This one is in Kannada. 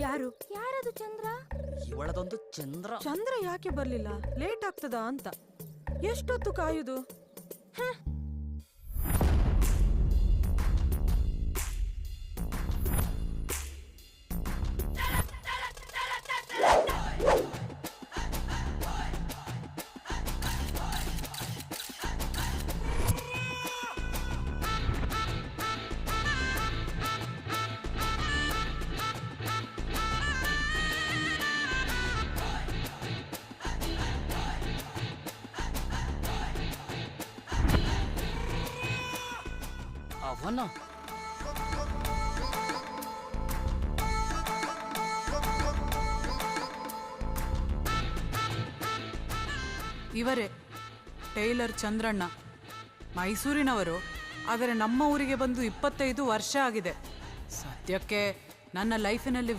ಯಾರು? ಯಾರದು ಚಂದ್ರ? ಇವಳದೊಂದು ಚಂದ್ರ. ಚಂದ್ರ ಯಾಕೆ ಬರ್ಲಿಲ್ಲ? ಲೇಟ್ ಆಗ್ತದಾ ಅಂತ. ಎಷ್ಟೊತ್ತು ಕಾಯುದು? ಅವನ ಇವರೇ ಟೈಲರ್ ಚಂದ್ರಣ್ಣ, ಮೈಸೂರಿನವರು. ಆದರೆ ನಮ್ಮ ಊರಿಗೆ ಬಂದು 25 ವರ್ಷ ಆಗಿದೆ. ಸದ್ಯಕ್ಕೆ ನನ್ನ ಲೈಫಿನಲ್ಲಿ